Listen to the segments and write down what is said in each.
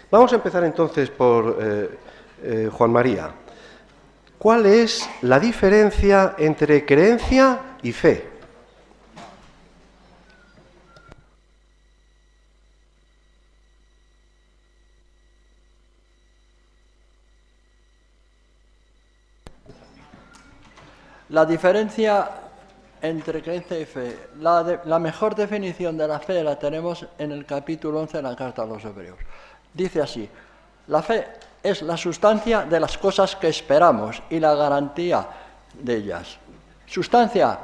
Vamos a empezar entonces por Juan María. ¿Cuál es la diferencia entre creencia y fe? La diferencia entre creencia y fe. La mejor definición de la fe la tenemos en el capítulo 11 de la Carta a los Hebreos. Dice así: la fe es la sustancia de las cosas que esperamos y la garantía de ellas. Sustancia,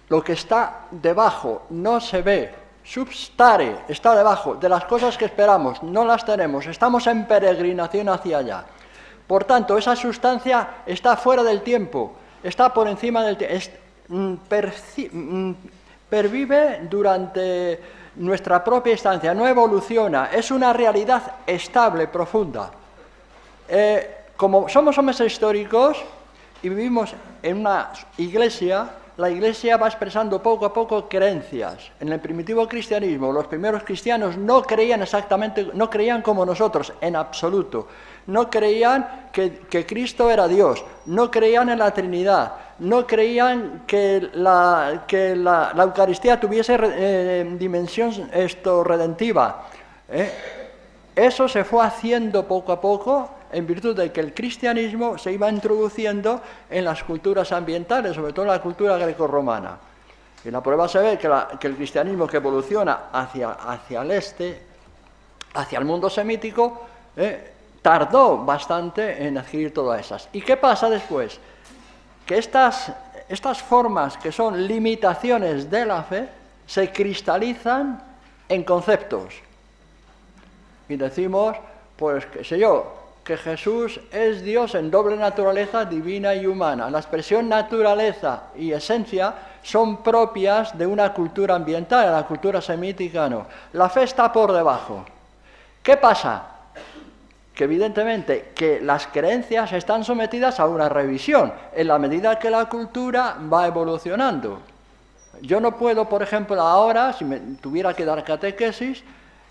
lo que está debajo, no se ve. Substare, está debajo de las cosas que esperamos, no las tenemos, estamos en peregrinación hacia allá. Por tanto, esa sustancia está fuera del tiempo, está por encima del tiempo, pervive durante nuestra propia instancia, no evoluciona, es una realidad estable, profunda. Como somos hombres históricos y vivimos en una iglesia, la iglesia va expresando poco a poco creencias. En el primitivo cristianismo, los primeros cristianos no creían exactamente, no creían como nosotros, en absoluto. No creían que Cristo era Dios, no creían en la Trinidad, no creían que la Eucaristía tuviese dimensión redentiva. Eso se fue haciendo poco a poco en virtud de que el cristianismo se iba introduciendo en las culturas ambientales, sobre todo en la cultura grecorromana. Y la prueba se ve que el cristianismo que evoluciona hacia el este, hacia el mundo semítico, tardó bastante en adquirir todas esas. ¿Y qué pasa después? Que estas formas que son limitaciones de la fe se cristalizan en conceptos. Y decimos, pues qué sé yo, que Jesús es Dios en doble naturaleza divina y humana. La expresión naturaleza y esencia son propias de una cultura ambiental, la cultura semítica no. La fe está por debajo. ¿Qué pasa? Que evidentemente que las creencias están sometidas a una revisión en la medida que la cultura va evolucionando. Yo no puedo, por ejemplo, ahora, si me tuviera que dar catequesis,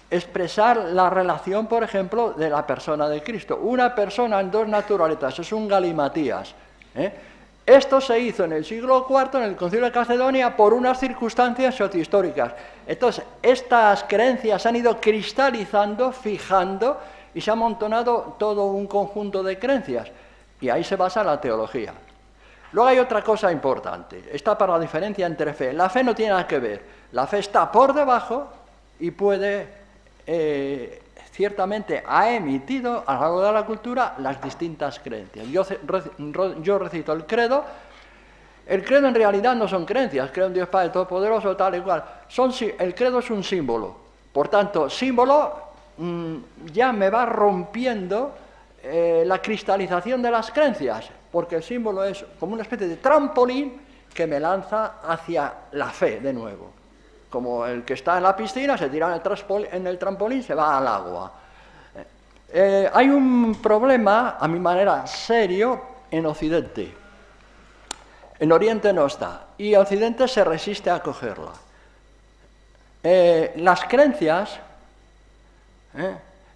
expresar la relación, por ejemplo, de la persona de Cristo. Una persona en dos naturalezas, es un galimatías. Esto se hizo en el siglo IV, en el Concilio de Calcedonia, por unas circunstancias sociohistóricas. Entonces, estas creencias se han ido cristalizando, fijando, y se ha amontonado todo un conjunto de creencias. Y ahí se basa la teología. Luego hay otra cosa importante. Está para la diferencia entre fe. La fe no tiene nada que ver. La fe está por debajo y puede... ciertamente ha emitido a lo largo de la cultura las distintas creencias. Yo recito el credo. El credo en realidad no son creencias, creo en Dios Padre Todopoderoso, tal y cual. El credo es un símbolo. Por tanto, símbolo ya me va rompiendo la cristalización de las creencias, porque el símbolo es como una especie de trampolín que me lanza hacia la fe de nuevo. Como el que está en la piscina, se tira en el trampolín, se va al agua. Hay un problema, a mi manera, serio en Occidente. En Oriente no está, y Occidente se resiste a cogerla. Las creencias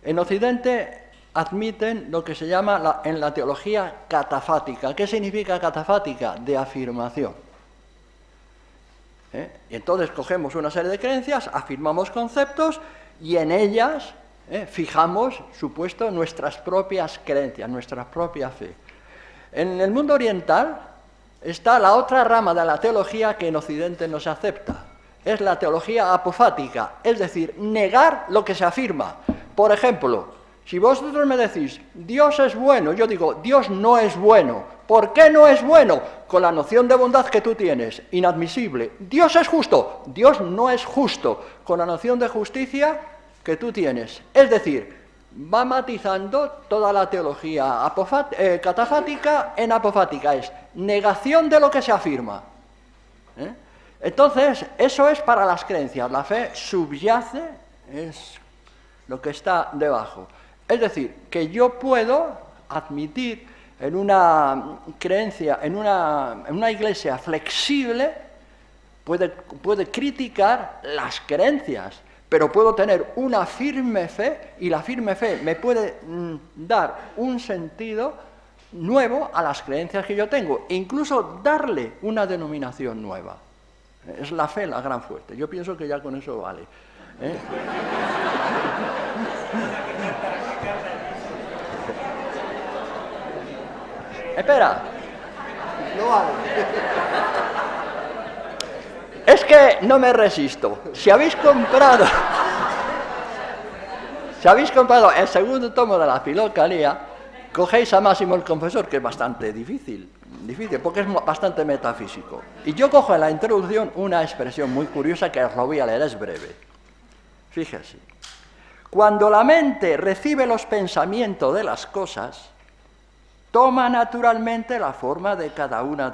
en Occidente admiten lo que se llama en la teología catafática. ¿Qué significa catafática? De afirmación. Y entonces cogemos una serie de creencias, afirmamos conceptos y en ellas fijamos, supuesto, nuestras propias creencias, nuestra propia fe. En el mundo oriental está la otra rama de la teología que en Occidente no se acepta. Es la teología apofática, es decir, negar lo que se afirma. Por ejemplo, si vosotros me decís, Dios es bueno, yo digo, Dios no es bueno. ¿Por qué no es bueno? Con la noción de bondad que tú tienes, inadmisible. Dios es justo, Dios no es justo, con la noción de justicia que tú tienes. Es decir, va matizando toda la teología catafática en apofática, es negación de lo que se afirma. Entonces, eso es para las creencias, la fe subyace, es lo que está debajo. Es decir, que yo puedo admitir en una creencia, en una iglesia flexible, puede criticar las creencias, pero puedo tener una firme fe, y la firme fe me puede dar un sentido nuevo a las creencias que yo tengo, e incluso darle una denominación nueva. Es la fe la gran fuerte. Yo pienso que ya con eso vale. Espera. No vale. Es que no me resisto. Si habéis comprado el segundo tomo de la Filocalía, cogéis a Máximo el Confesor, que es bastante difícil, porque es bastante metafísico. Y yo cojo en la introducción una expresión muy curiosa que os lo voy a leer, es breve. Fíjese. Cuando la mente recibe los pensamientos de las cosas, toma naturalmente la forma de cada uno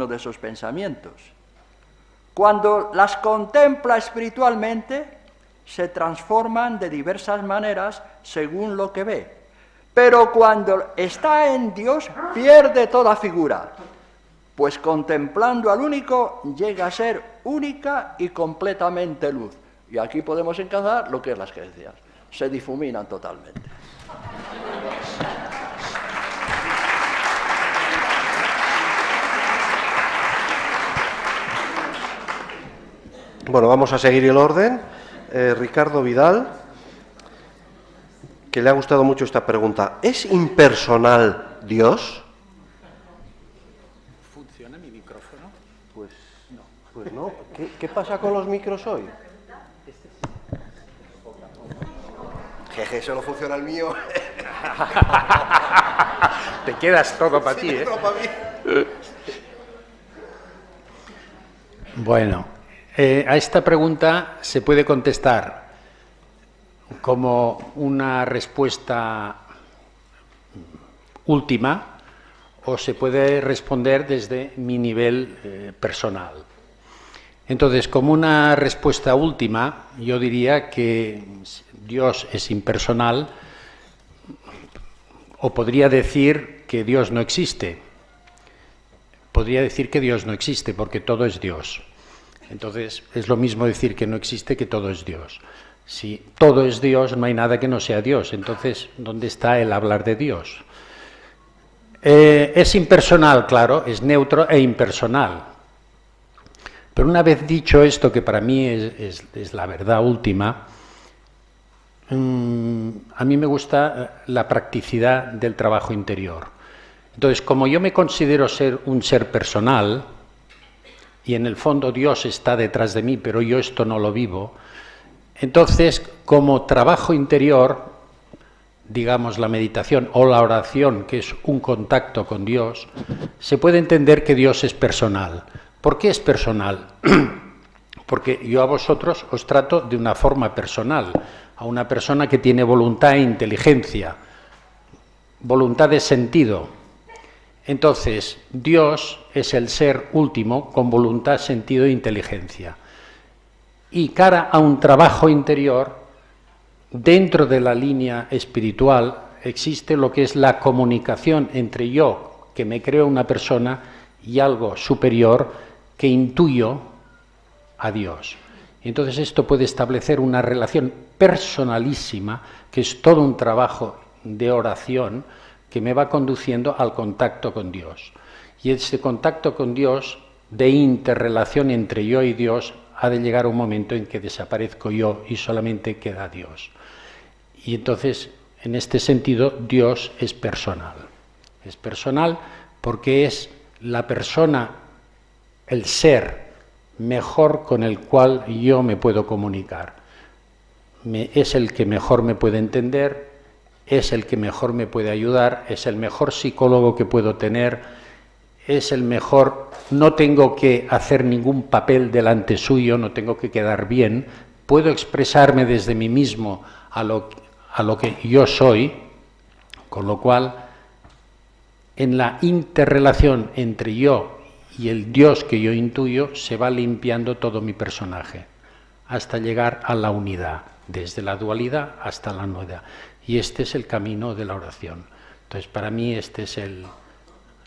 de esos pensamientos. Cuando las contempla espiritualmente, se transforman de diversas maneras según lo que ve. Pero cuando está en Dios, pierde toda figura, pues contemplando al único, llega a ser única y completamente luz. Y aquí podemos encajar lo que es las creencias. Se difuminan totalmente. Bueno, vamos a seguir el orden. Ricardo Vidal, que le ha gustado mucho esta pregunta. ¿Es impersonal Dios? ¿Funciona mi micrófono? Pues no. ¿Qué pasa con los micros hoy? Jeje, solo funciona el mío. Te quedas todo para ti, ¿eh? Todo para mí. Bueno, a esta pregunta se puede contestar como una respuesta última o se puede responder desde mi nivel personal. Entonces, como una respuesta última, yo diría que Dios es impersonal, o podría decir que Dios no existe. Podría decir que Dios no existe porque todo es Dios. Entonces, es lo mismo decir que no existe que todo es Dios. Si todo es Dios, no hay nada que no sea Dios. Entonces, ¿dónde está el hablar de Dios? Es impersonal, claro, es neutro e impersonal. Pero una vez dicho esto, que para mí es la verdad última, a mí me gusta la practicidad del trabajo interior. Entonces, como yo me considero ser un ser personal, y en el fondo Dios está detrás de mí, pero yo esto no lo vivo, entonces, como trabajo interior, digamos la meditación o la oración, que es un contacto con Dios, se puede entender que Dios es personal. ¿Por qué es personal? Porque yo a vosotros os trato de una forma personal, a una persona que tiene voluntad e inteligencia, voluntad de sentido. Entonces, Dios es el ser último con voluntad, sentido e inteligencia. Y cara a un trabajo interior, dentro de la línea espiritual, existe lo que es la comunicación entre yo, que me creo una persona, y algo superior que intuyo a Dios. Y entonces esto puede establecer una relación personalísima, que es todo un trabajo de oración que me va conduciendo al contacto con Dios. Y ese contacto con Dios, de interrelación entre yo y Dios, ha de llegar a un momento en que desaparezco yo y solamente queda Dios. Y entonces, en este sentido, Dios es personal. Es personal porque es la persona, el ser mejor con el cual yo me puedo comunicar. Es el que mejor me puede entender, es el que mejor me puede ayudar, es el mejor psicólogo que puedo tener, es el mejor, no tengo que hacer ningún papel delante suyo, no tengo que quedar bien, puedo expresarme desde mí mismo a lo que yo soy, con lo cual en la interrelación entre yo y el Dios que yo intuyo se va limpiando todo mi personaje, hasta llegar a la unidad, desde la dualidad hasta la unidad. Y este es el camino de la oración. Entonces, para mí esta es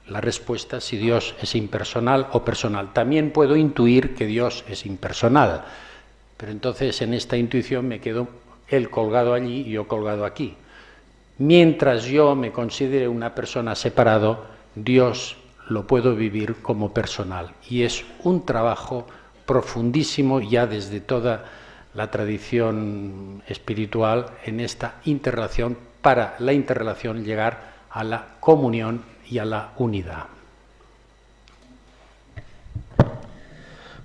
la respuesta, si Dios es impersonal o personal. También puedo intuir que Dios es impersonal, pero entonces en esta intuición me quedo él colgado allí y yo colgado aquí. Mientras yo me considere una persona separado, Dios lo puedo vivir como personal. Y es un trabajo profundísimo ya desde toda la tradición espiritual en esta interrelación, para la interrelación llegar a la comunión y a la unidad.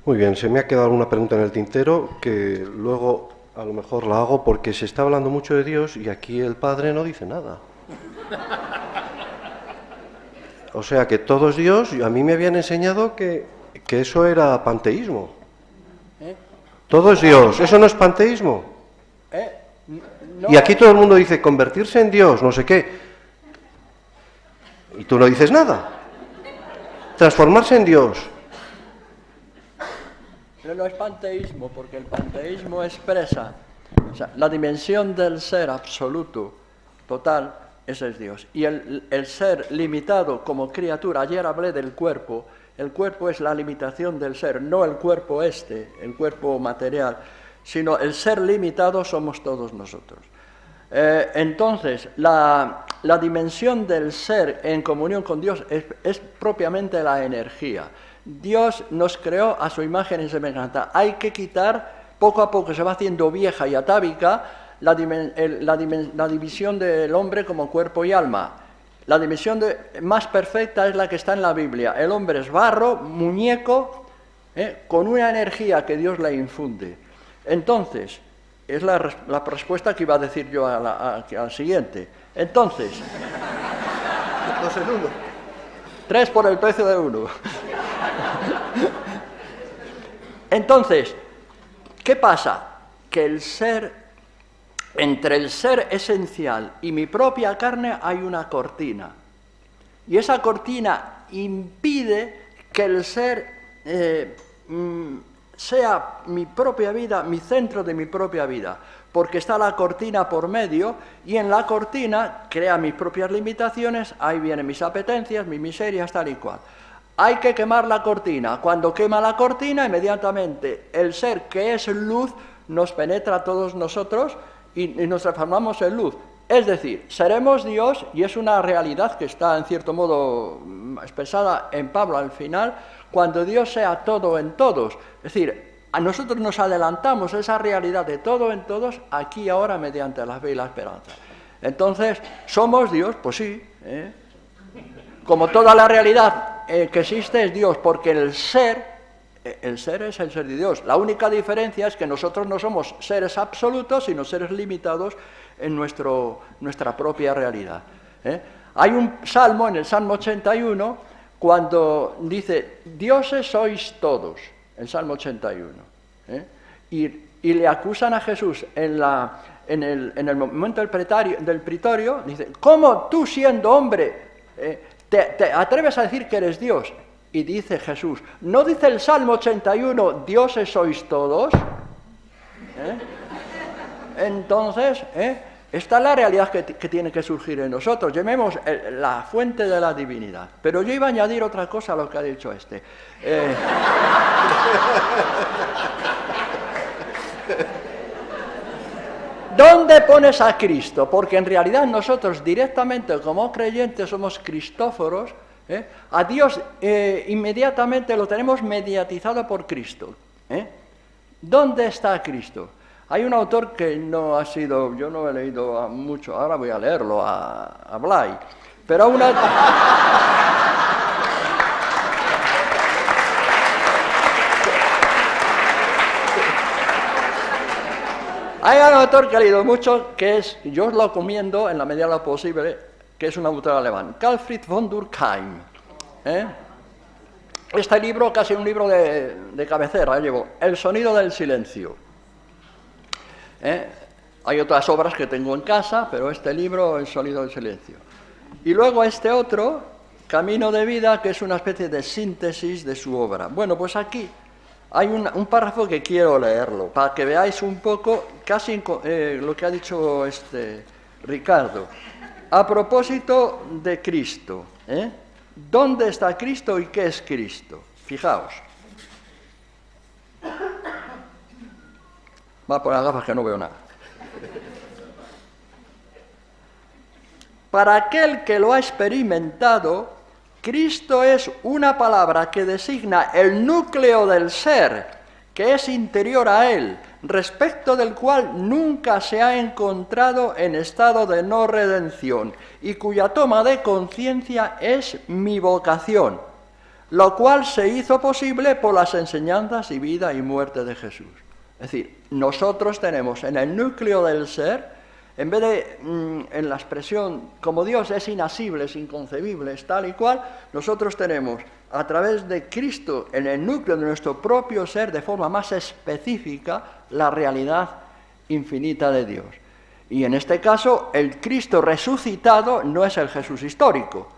Muy bien, se me ha quedado alguna pregunta en el tintero que luego a lo mejor la hago porque se está hablando mucho de Dios y aquí el Padre no dice nada. O sea que todo es Dios, y a mí me habían enseñado que eso era panteísmo. Todo es Dios, ¿eso no es panteísmo? No. Y aquí todo el mundo dice convertirse en Dios, no sé qué. Y tú no dices nada. Transformarse en Dios. Pero no es panteísmo, porque el panteísmo expresa, o sea, la dimensión del ser absoluto, total, ese es Dios. Y el ser limitado como criatura, ayer hablé del cuerpo, el cuerpo es la limitación del ser, no el cuerpo el cuerpo material, sino el ser limitado somos todos nosotros. Entonces, la dimensión del ser en comunión con Dios es propiamente la energía. Dios nos creó a su imagen y semejanza. Hay que quitar, poco a poco se va haciendo vieja y atávica, la división del hombre como cuerpo y alma. La división más perfecta es la que está en la Biblia. El hombre es barro, muñeco, con una energía que Dios le infunde. Entonces, es la respuesta que iba a decir yo al siguiente. Entonces, 2 en 1. 3 por el precio de 1. Entonces, ¿qué pasa? Que entre el ser esencial y mi propia carne hay una cortina. Y esa cortina impide que el ser sea mi propia vida, mi centro de mi propia vida, porque está la cortina por medio y en la cortina crea mis propias limitaciones, ahí vienen mis apetencias, mis miserias, tal y cual. Hay que quemar la cortina. Cuando quema la cortina, inmediatamente el ser que es luz nos penetra a todos nosotros y nos transformamos en luz. Es decir, seremos Dios, y es una realidad que está en cierto modo expresada en Pablo al final, cuando Dios sea todo en todos. Es decir, a nosotros nos adelantamos esa realidad de todo en todos, aquí y ahora, mediante la fe y la esperanza. Entonces, ¿somos Dios? Pues sí. Como toda la realidad que existe es Dios, porque el ser es el ser de Dios. La única diferencia es que nosotros no somos seres absolutos, sino seres limitados en nuestra propia realidad. Hay un salmo, en el Salmo 81, cuando dice, dioses sois todos, el Salmo 81, y le acusan a Jesús en el momento del pretorio, dice, ¿cómo tú siendo hombre te atreves a decir que eres Dios? Y dice Jesús, ¿no dice el Salmo 81, dioses sois todos? Entonces, esta es la realidad que tiene que surgir en nosotros. Llamemos la fuente de la divinidad. Pero yo iba a añadir otra cosa a lo que ha dicho este. ¿Dónde pones a Cristo? Porque en realidad nosotros directamente como creyentes somos cristóforos. A Dios inmediatamente lo tenemos mediatizado por Cristo. ¿Dónde está Cristo? Hay un autor que no ha sido, yo no he leído mucho, ahora voy a leerlo, a Blay, pero hay un autor que he leído mucho, que es, yo os lo recomiendo en la medida de lo posible, que es un autor alemán, Karl Fritz von Durkheim. Este libro, casi un libro de cabecera, llevo El sonido del silencio. Hay otras obras que tengo en casa, pero este libro, El sonido del silencio. Y luego este otro, Camino de vida, que es una especie de síntesis de su obra. Bueno, pues aquí hay un párrafo que quiero leerlo, para que veáis un poco casi lo que ha dicho Ricardo. a propósito de Cristo, ¿dónde está Cristo y qué es Cristo? Fijaos. Va a poner las gafas que no veo nada. Para aquel que lo ha experimentado, Cristo es una palabra que designa el núcleo del ser, que es interior a él, respecto del cual nunca se ha encontrado en estado de no redención, y cuya toma de conciencia es mi vocación, lo cual se hizo posible por las enseñanzas y vida y muerte de Jesús. Es decir, nosotros tenemos en el núcleo del ser, en vez de en la expresión, como Dios es inasible, es inconcebible, es tal y cual, nosotros tenemos a través de Cristo en el núcleo de nuestro propio ser, de forma más específica, la realidad infinita de Dios. Y en este caso, el Cristo resucitado no es el Jesús histórico,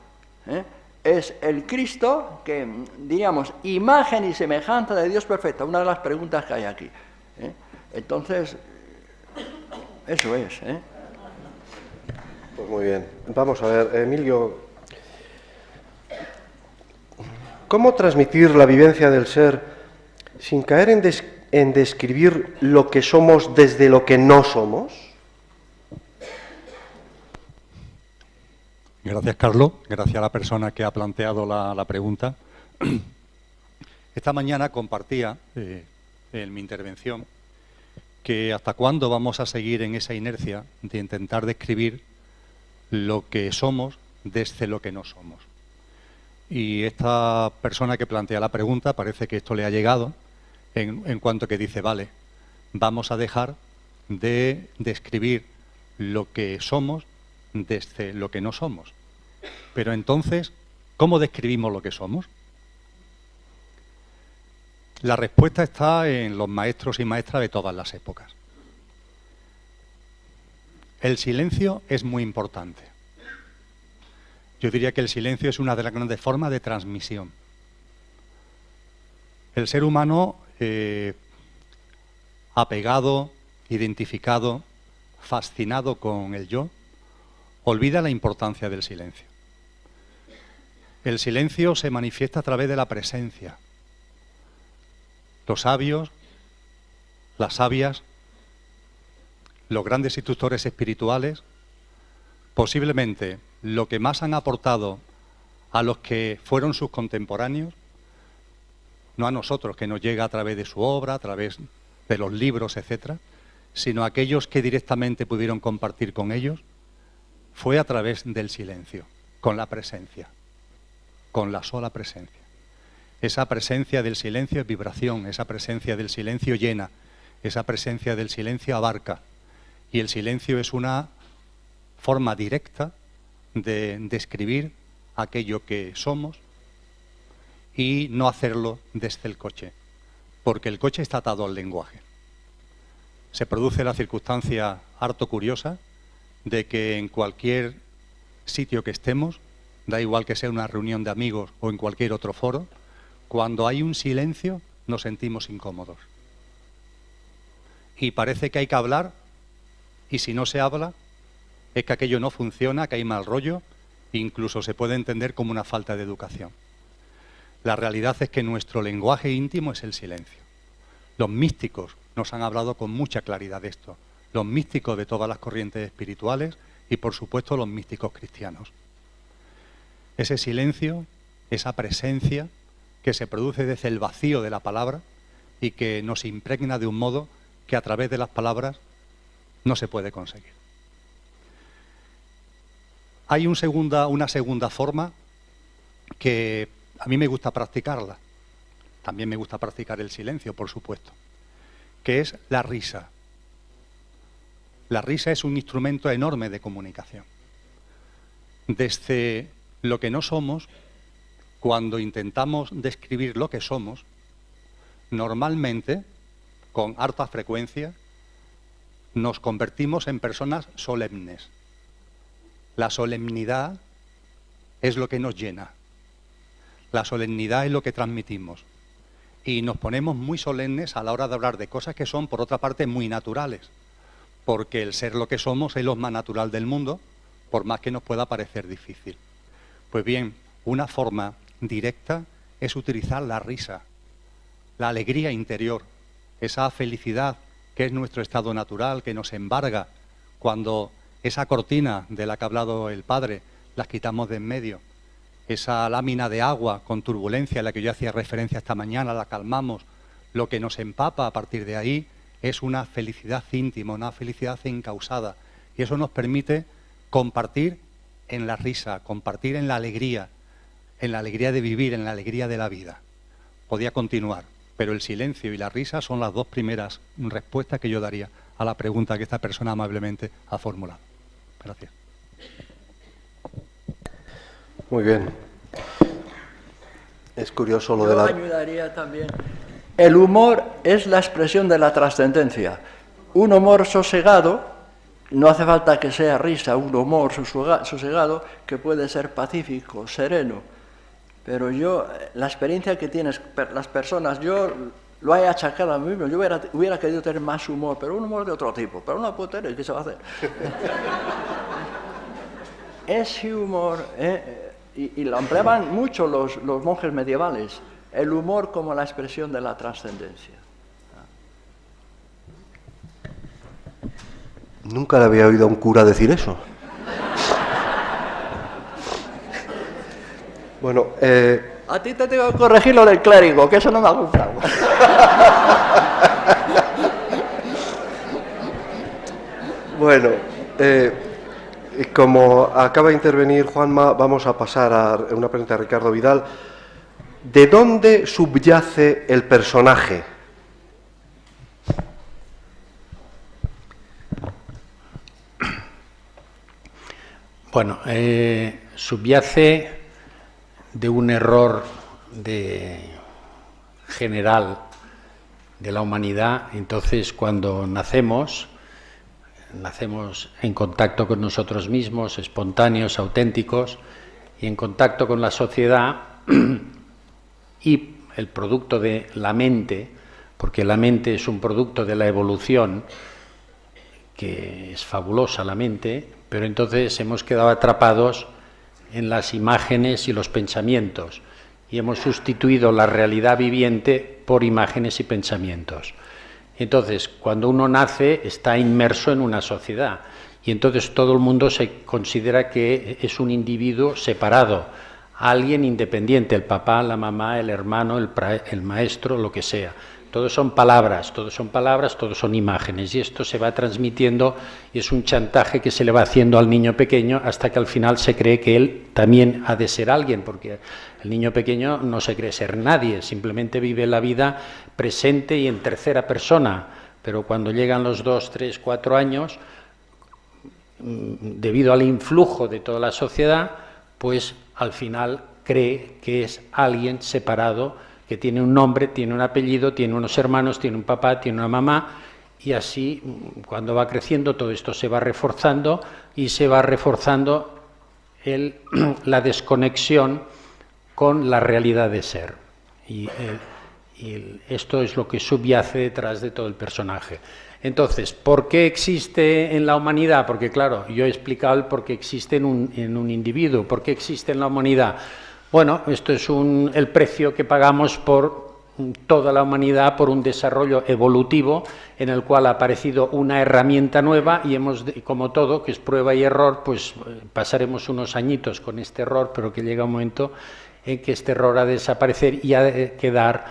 es el Cristo que, diríamos, imagen y semejanza de Dios perfecta, una de las preguntas que hay aquí. Entonces, eso es, Pues muy bien. Vamos a ver, Emilio, ¿cómo transmitir la vivencia del ser sin caer en describir lo que somos desde lo que no somos? Gracias, Carlos. Gracias a la persona que ha planteado la pregunta. Esta mañana compartía en mi intervención que hasta cuándo vamos a seguir en esa inercia de intentar describir lo que somos desde lo que no somos. Y esta persona que plantea la pregunta parece que esto le ha llegado en cuanto que dice, vale, vamos a dejar de describir lo que somos desde lo que no somos. Pero entonces, ¿cómo describimos lo que somos? La respuesta está en los maestros y maestras de todas las épocas. El silencio es muy importante. Yo diría que el silencio es una de las grandes formas de transmisión. El ser humano, apegado, identificado, fascinado con el yo, olvida la importancia del silencio. El silencio se manifiesta a través de la presencia. Los sabios, las sabias, los grandes instructores espirituales, posiblemente lo que más han aportado a los que fueron sus contemporáneos, no a nosotros, que nos llega a través de su obra, a través de los libros, etcétera, sino a aquellos que directamente pudieron compartir con ellos, fue a través del silencio, con la presencia, con la sola presencia. Esa presencia del silencio es vibración, esa presencia del silencio llena, esa presencia del silencio abarca. Y el silencio es una forma directa de describir aquello que somos y no hacerlo desde el coche, porque el coche está atado al lenguaje. Se produce la circunstancia harto curiosa de que en cualquier sitio que estemos, da igual que sea una reunión de amigos o en cualquier otro foro, cuando hay un silencio nos sentimos incómodos. Y parece que hay que hablar, y si no se habla, es que aquello no funciona, que hay mal rollo, e incluso se puede entender como una falta de educación. La realidad es que nuestro lenguaje íntimo es el silencio. Los místicos nos han hablado con mucha claridad de esto. Los místicos de todas las corrientes espirituales y, por supuesto, los místicos cristianos. Ese silencio, esa presencia que se produce desde el vacío de la palabra y que nos impregna de un modo que a través de las palabras no se puede conseguir. Hay una segunda forma que a mí me gusta practicarla. También me gusta practicar el silencio, por supuesto, que es la risa. La risa es un instrumento enorme de comunicación. Desde lo que no somos, cuando intentamos describir lo que somos, normalmente, con harta frecuencia, nos convertimos en personas solemnes. La solemnidad es lo que nos llena. La solemnidad es lo que transmitimos. Y nos ponemos muy solemnes a la hora de hablar de cosas que son, por otra parte, muy naturales. Porque el ser lo que somos es lo más natural del mundo, por más que nos pueda parecer difícil. Pues bien, una forma directa es utilizar la risa, la alegría interior, esa felicidad que es nuestro estado natural, que nos embarga cuando esa cortina de la que ha hablado el padre la quitamos de en medio, esa lámina de agua con turbulencia a la que yo hacía referencia esta mañana, la calmamos, lo que nos empapa a partir de ahí es una felicidad íntima, una felicidad encausada, y eso nos permite compartir en la risa, compartir en la alegría de vivir, en la alegría de la vida. Podía continuar, pero el silencio y la risa son las dos primeras respuestas que yo daría a la pregunta que esta persona amablemente ha formulado. Gracias. Muy bien. Es curioso lo de Yo la... añadiría también, el humor es la expresión de la trascendencia. Un humor sosegado, no hace falta que sea risa, un humor sosegado que puede ser pacífico, sereno. Pero yo, la experiencia que tienes las personas, yo lo he achacado a mí mismo. Yo hubiera querido tener más humor, pero un humor de otro tipo. Pero no puedo tener, ¿qué se va a hacer? Ese humor, y lo empleaban mucho los monjes medievales, el humor como la expresión de la trascendencia. Nunca le había oído a un cura decir eso. Bueno, A ti te tengo que corregir lo del clérigo, que eso no me ha gustado. bueno, como acaba de intervenir Juanma, vamos a pasar a una pregunta de Ricardo Vidal. ¿De dónde subyace el personaje? Bueno, subyace de un error general de la humanidad. Entonces, cuando nacemos en contacto con nosotros mismos, espontáneos, auténticos, y en contacto con la sociedad y el producto de la mente, porque la mente es un producto de la evolución, que es fabulosa la mente, pero entonces hemos quedado atrapados en las imágenes y los pensamientos, y hemos sustituido la realidad viviente por imágenes y pensamientos. Entonces, cuando uno nace, está inmerso en una sociedad, y entonces todo el mundo se considera que es un individuo separado, alguien independiente, el papá, la mamá, el hermano, el maestro, lo que sea. Todos son palabras, todos son imágenes, y esto se va transmitiendo y es un chantaje que se le va haciendo al niño pequeño hasta que al final se cree que él también ha de ser alguien, porque el niño pequeño no se cree ser nadie, simplemente vive la vida presente y en tercera persona, pero cuando llegan los 2, 3, 4 años, debido al influjo de toda la sociedad, pues al final cree que es alguien separado, que tiene un nombre, tiene un apellido, tiene unos hermanos, tiene un papá, tiene una mamá, y así, cuando va creciendo, todo esto se va reforzando y se va reforzando la desconexión con la realidad de ser. Y esto es lo que subyace detrás de todo el personaje. Entonces, ¿por qué existe en la humanidad? Porque, claro, yo he explicado el por qué existe en un individuo. ¿Por qué existe en la humanidad? Bueno, esto es el precio que pagamos por toda la humanidad, por un desarrollo evolutivo en el cual ha aparecido una herramienta nueva y como todo, que es prueba y error, pues pasaremos unos añitos con este error, pero que llega un momento en que este error ha de desaparecer y ha de quedar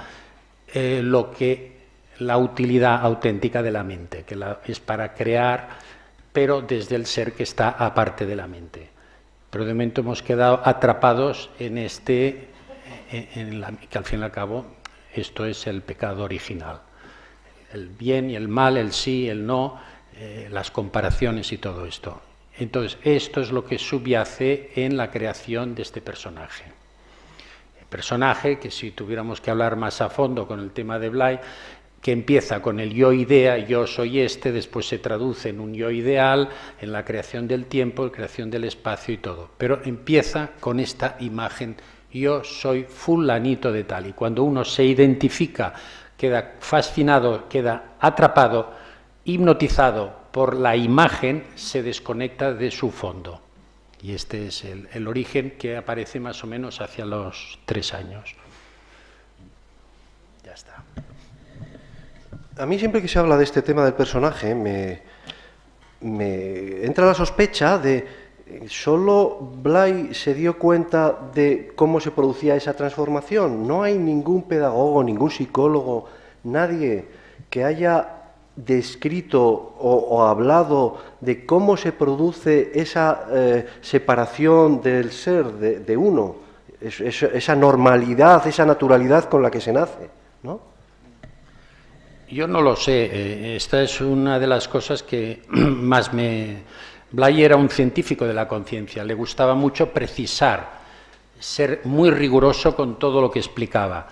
la utilidad auténtica de la mente, que es para crear, pero desde el ser que está aparte de la mente. Pero de momento hemos quedado atrapados en que al fin y al cabo esto es el pecado original. El bien y el mal, el sí, el no, las comparaciones y todo esto. Entonces, esto es lo que subyace en la creación de este personaje. El personaje, que si tuviéramos que hablar más a fondo con el tema de Blay, que empieza con el yo-idea, yo soy después se traduce en un yo ideal, en la creación del tiempo, la creación del espacio y todo. Pero empieza con esta imagen, yo soy fulanito de tal. Y cuando uno se identifica, queda fascinado, queda atrapado, hipnotizado por la imagen, se desconecta de su fondo. Y este es el origen, que aparece más o menos hacia los 3 años. Ya está. A mí siempre que se habla de este tema del personaje me entra la sospecha de solo Blay se dio cuenta de cómo se producía esa transformación. No hay ningún pedagogo, ningún psicólogo, nadie que haya descrito o hablado de cómo se produce esa separación del ser de uno, esa normalidad, esa naturalidad con la que se nace, ¿no? Yo no lo sé. Esta es una de las cosas que más me... Blay era un científico de la conciencia, le gustaba mucho precisar, ser muy riguroso con todo lo que explicaba.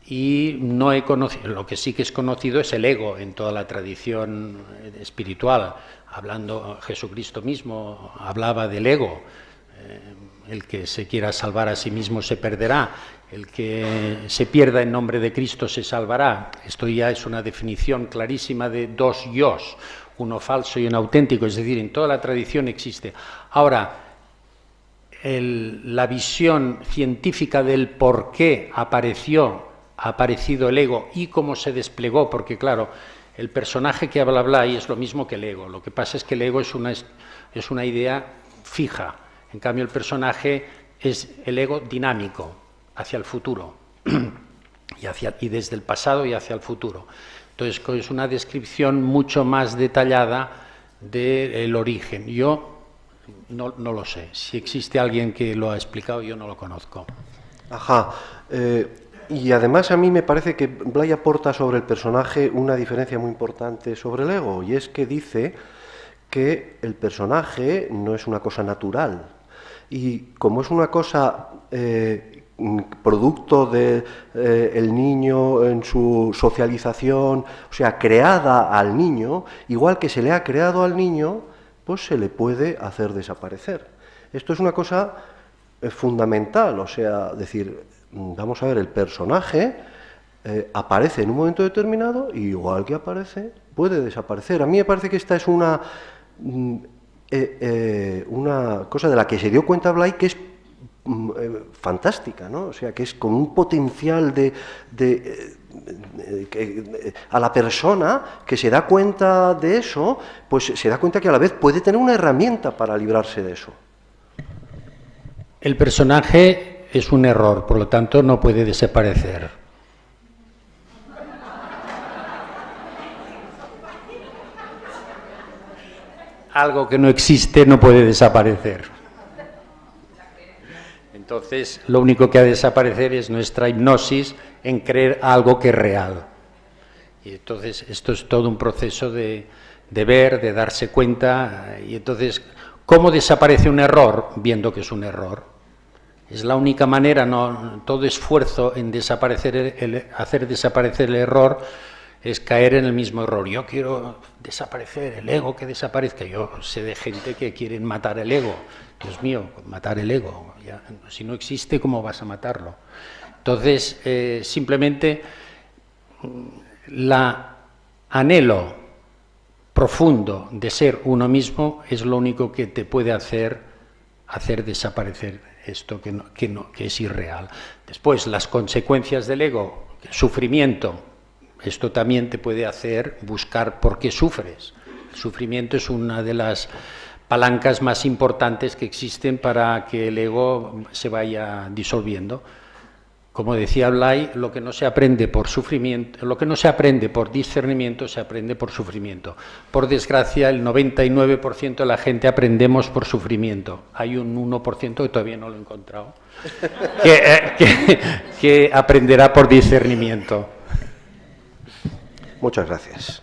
Y no he conocido, lo que sí que es conocido es el ego en toda la tradición espiritual. Hablando, Jesucristo mismo hablaba del ego. El que se quiera salvar a sí mismo se perderá. El que se pierda en nombre de Cristo se salvará. Esto ya es una definición clarísima de dos yos, uno falso y uno auténtico. Es decir, en toda la tradición existe. Ahora, la visión científica del por qué ha aparecido el ego y cómo se desplegó, porque claro, el personaje que habla Blay es lo mismo que el ego. Lo que pasa es que el ego es una idea fija. En cambio, el personaje es el ego dinámico, hacia el futuro, y desde el pasado y hacia el futuro. Entonces, es una descripción mucho más detallada del origen. Yo no lo sé. Si existe alguien que lo ha explicado, yo no lo conozco. Ajá. Y además a mí me parece que Blay aporta sobre el personaje una diferencia muy importante sobre el ego, y es que dice que el personaje no es una cosa natural. Y como es una cosa producto de el niño en su socialización, o sea, creada al niño, igual que se le ha creado al niño, pues se le puede hacer desaparecer. Esto es una cosa fundamental, o sea, decir, vamos a ver, el personaje aparece en un momento determinado y igual que aparece, puede desaparecer. A mí me parece que esta es una cosa de la que se dio cuenta Blay que es fantástica, ¿no? O sea, que es con un potencial a la persona que se da cuenta de eso, pues se da cuenta que a la vez puede tener una herramienta para librarse de eso. El personaje es un error, por lo tanto no puede desaparecer. Algo que no existe no puede desaparecer. Entonces, lo único que ha de desaparecer es nuestra hipnosis en creer algo que es real. Y entonces, esto es todo un proceso de ver, de darse cuenta. Y entonces, ¿cómo desaparece un error? Viendo que es un error. Es la única manera, no, todo esfuerzo en hacer desaparecer el error es caer en el mismo error. Yo quiero desaparecer el ego, que desaparezca. Yo sé de gente que quieren matar el ego. Dios mío, matar el ego. Ya, si no existe, ¿cómo vas a matarlo? Entonces, simplemente el anhelo profundo de ser uno mismo es lo único que te puede hacer desaparecer esto que es irreal. Después, las consecuencias del ego, sufrimiento, esto también te puede hacer buscar por qué sufres. El sufrimiento es una de las palancas más importantes que existen para que el ego se vaya disolviendo. Como decía Blay, lo que no se aprende por sufrimiento, lo que no se aprende por discernimiento, se aprende por sufrimiento. Por desgracia, el 99% de la gente aprendemos por sufrimiento. Hay un 1% que todavía no lo he encontrado, que aprenderá por discernimiento. Muchas gracias.